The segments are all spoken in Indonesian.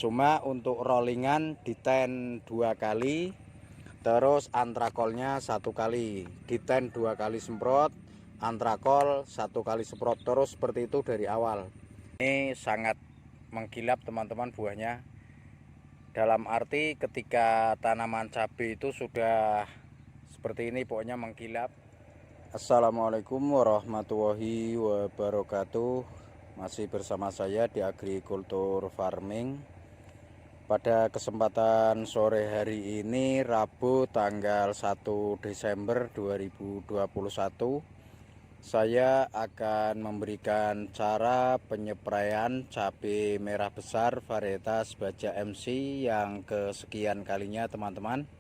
Cuma untuk rollingan diten 2 kali, terus antrakolnya 1 kali. Diten 2 kali semprot, antrakol 1 kali semprot, terus seperti itu dari awal. Ini sangat mengkilap teman-teman buahnya. Dalam arti ketika tanaman cabai itu sudah seperti ini, pokoknya mengkilap. Assalamualaikum warahmatullahi wabarakatuh. Masih bersama saya di Agrikultur Farming. Pada kesempatan sore hari ini, Rabu tanggal 1 Desember 2021, saya akan memberikan cara penyempraian cabai merah besar varietas Baja MC yang kesekian kalinya teman-teman.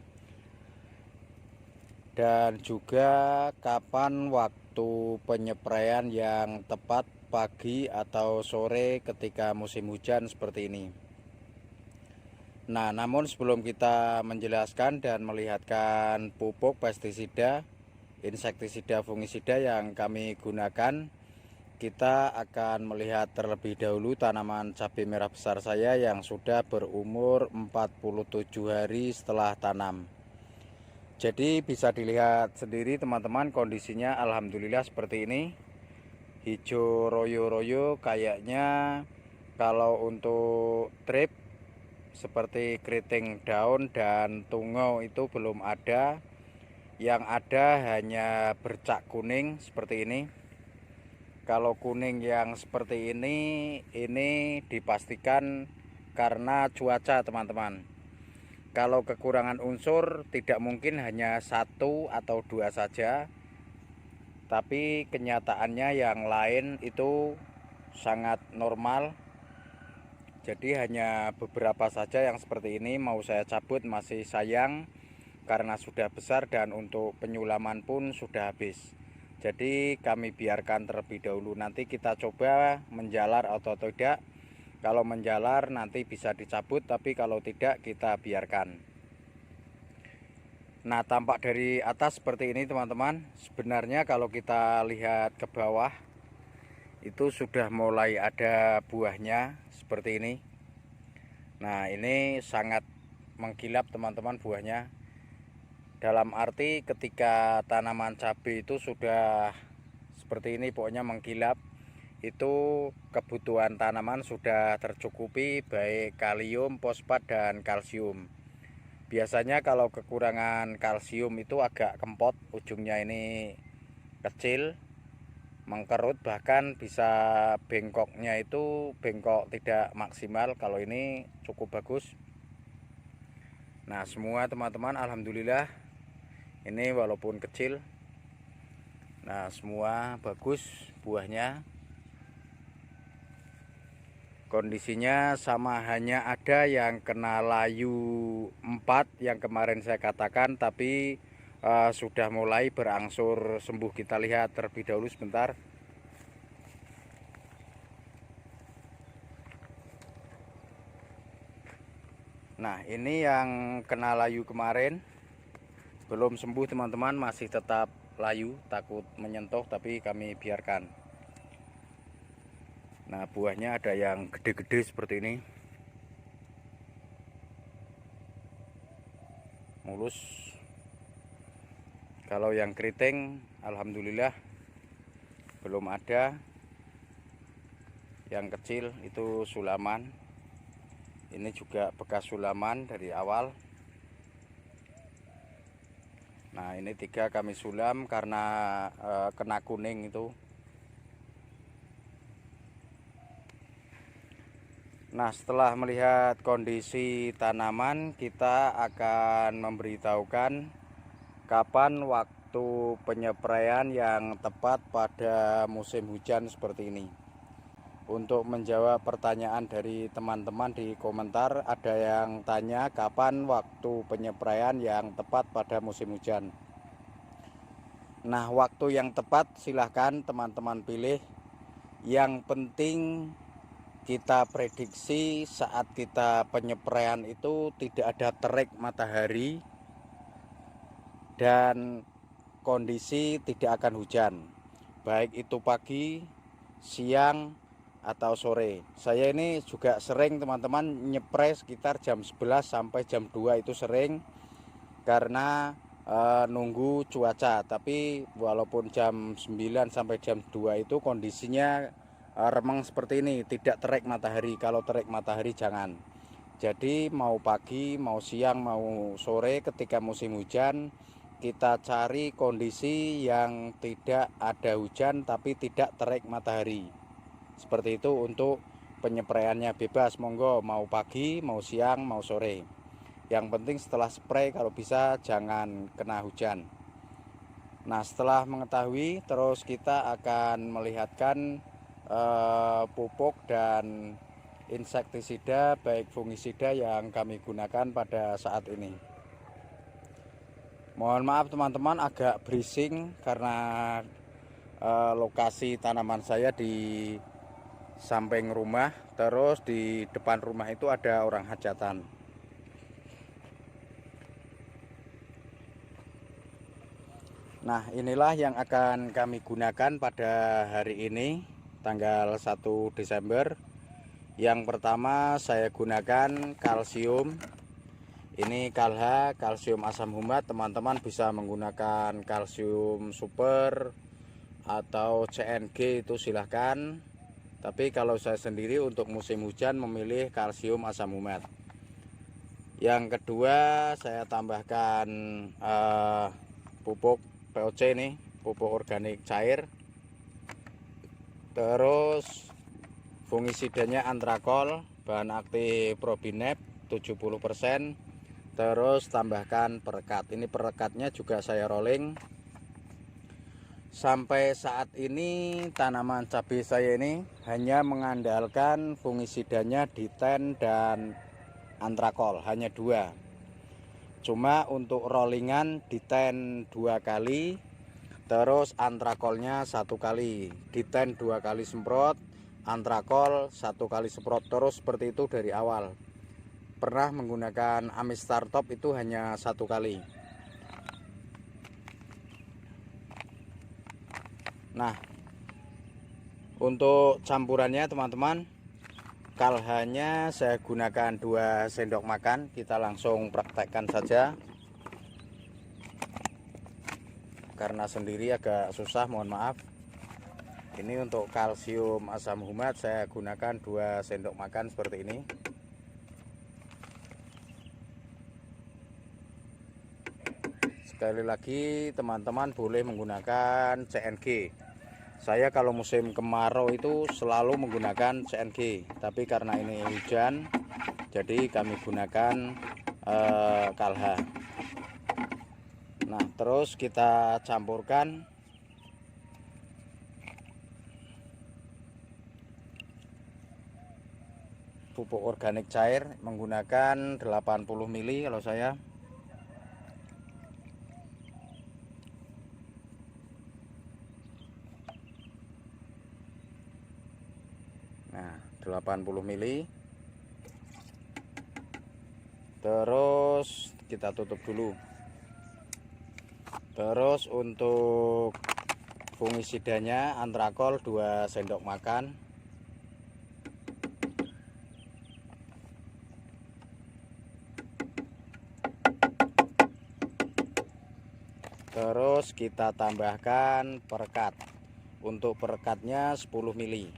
Dan juga kapan waktu penyempraian yang tepat, pagi atau sore ketika musim hujan seperti ini. Nah, namun sebelum kita menjelaskan dan melihatkan pupuk pestisida, insektisida, fungisida yang kami gunakan, kita akan melihat terlebih dahulu tanaman cabai merah besar saya yang sudah berumur 47 hari setelah tanam. Jadi bisa dilihat sendiri teman-teman, kondisinya alhamdulillah seperti ini. Hijau royo-royo, kayaknya kalau untuk trip seperti keriting daun dan tungau itu belum ada. Yang ada hanya bercak kuning seperti ini. Kalau kuning yang seperti ini dipastikan karena cuaca teman-teman. Kalau kekurangan unsur tidak mungkin hanya 1 atau 2 saja, tapi kenyataannya yang lain itu sangat normal. Jadi hanya beberapa saja yang seperti ini mau saya cabut, masih sayang karena sudah besar dan untuk penyulaman pun sudah habis. Jadi kami biarkan terlebih dahulu, nanti kita coba menjalar atau tidak. Kalau menjalar nanti bisa dicabut, tapi kalau tidak kita biarkan. Nah, tampak dari atas seperti ini teman-teman. Sebenarnya kalau kita lihat ke bawah itu sudah mulai ada buahnya seperti ini. Nah, ini sangat mengkilap teman-teman buahnya. Dalam arti ketika tanaman cabai itu sudah seperti ini, pokoknya mengkilap, itu kebutuhan tanaman sudah tercukupi baik kalium, fosfat, dan kalsium. Biasanya kalau kekurangan kalsium itu agak kempot, ujungnya ini kecil, mengkerut, bahkan bisa bengkoknya itu bengkok tidak maksimal. Kalau ini cukup bagus. Nah, semua teman-teman alhamdulillah ini walaupun kecil, nah semua bagus buahnya. Kondisinya sama, hanya ada yang kena layu 4 yang kemarin saya katakan, tapi sudah mulai berangsur sembuh. Kita lihat terlebih dahulu sebentar. Nah, ini yang kena layu kemarin belum sembuh teman-teman, masih tetap layu, takut menyentuh, tapi kami biarkan. Nah, buahnya ada yang gede-gede seperti ini, mulus. Kalau yang keriting alhamdulillah belum ada. Yang kecil itu sulaman, ini juga bekas sulaman dari awal. Nah, ini 3 kami sulam karena kena kuning itu. Nah, setelah melihat kondisi tanaman, kita akan memberitahukan kapan waktu penyempraian yang tepat pada musim hujan seperti ini. Untuk menjawab pertanyaan dari teman-teman di komentar, ada yang tanya kapan waktu penyempraian yang tepat pada musim hujan. Nah, waktu yang tepat silahkan teman-teman pilih. Yang penting kita prediksi saat kita penyempraian itu tidak ada terik matahari dan kondisi tidak akan hujan, baik itu pagi, siang, atau sore. Saya ini juga sering teman-teman nyepray sekitar jam 11 sampai jam 2 itu sering, karena nunggu cuaca. Tapi walaupun jam 9 sampai jam 2 itu kondisinya remeng seperti ini, tidak terik matahari. Kalau terik matahari jangan. Jadi mau pagi, mau siang, mau sore ketika musim hujan, kita cari kondisi yang tidak ada hujan tapi tidak terik matahari. Seperti itu untuk penyepraiannya bebas, monggo mau pagi, mau siang, mau sore. Yang penting setelah spray kalau bisa jangan kena hujan. Nah, setelah mengetahui, terus kita akan melihatkan pupuk dan insektisida baik fungisida yang kami gunakan pada saat ini. Mohon maaf teman-teman agak berising karena lokasi tanaman saya di samping rumah, terus di depan rumah itu ada orang hajatan. Nah, inilah yang akan kami gunakan pada hari ini, tanggal 1 Desember. Yang pertama saya gunakan kalsium. Ini Kalha, kalsium asam humat. Teman-teman bisa menggunakan kalsium super atau CNG, itu silahkan. Tapi kalau saya sendiri untuk musim hujan memilih kalsium asam humat. Yang kedua saya tambahkan pupuk POC nih, pupuk organik cair. Terus fungisidanya antrakol, bahan aktif Probinep 70%. Terus tambahkan perekat. Ini perekatnya juga saya rolling. Sampai saat ini tanaman cabai saya ini hanya mengandalkan fungisidanya Diten dan antrakol, hanya 2. Cuma untuk rollingan Diten 2 kali, terus antrakolnya 1 kali. Diten 2 kali semprot, antrakol 1 kali semprot, terus seperti itu dari awal. Pernah menggunakan Amistar Top itu hanya 1 kali. Nah, untuk campurannya teman-teman, Kalhanya saya gunakan 2 sendok makan. Kita langsung praktekkan saja, karena sendiri agak susah, mohon maaf. Ini untuk kalsium asam humat saya gunakan 2 sendok makan seperti ini. Sekali lagi teman-teman boleh menggunakan CNG. Saya kalau musim kemarau itu selalu menggunakan CNG, tapi karena ini hujan jadi kami gunakan Kalha. Nah, terus kita campurkan pupuk organik cair menggunakan 80 ml kalau saya. Nah, 80 ml. Terus kita tutup dulu. Terus untuk fungisidanya antrakol 2 sendok makan. Terus kita tambahkan perekat. Untuk perekatnya 10 ml.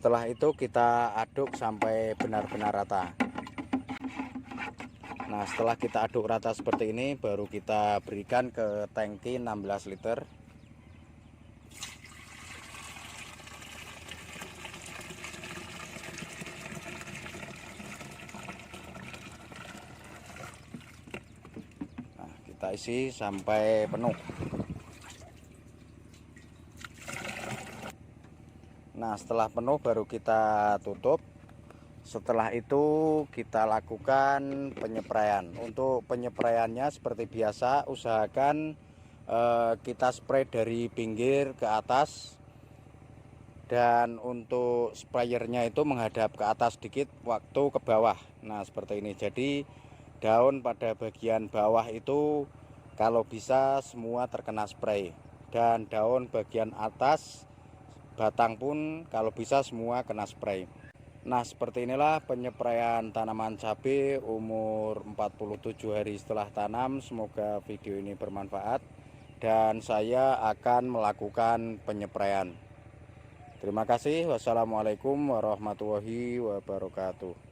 Setelah itu kita aduk sampai benar-benar rata. Nah, setelah kita aduk rata seperti ini, baru kita berikan ke tangki 16 liter. Nah, kita isi sampai penuh. Nah, setelah penuh baru kita tutup. Setelah itu kita lakukan penyepraian. Untuk penyepraiannya seperti biasa, usahakan kita spray dari pinggir ke atas, dan untuk sprayernya itu menghadap ke atas sedikit, waktu ke bawah. Nah, seperti ini. Jadi daun pada bagian bawah itu kalau bisa semua terkena spray, dan daun bagian atas batang pun kalau bisa semua kena spray. Nah, seperti inilah penyepraian tanaman cabai umur 47 hari setelah tanam. Semoga video ini bermanfaat dan saya akan melakukan penyepraian. Terima kasih. Wassalamualaikum warahmatullahi wabarakatuh.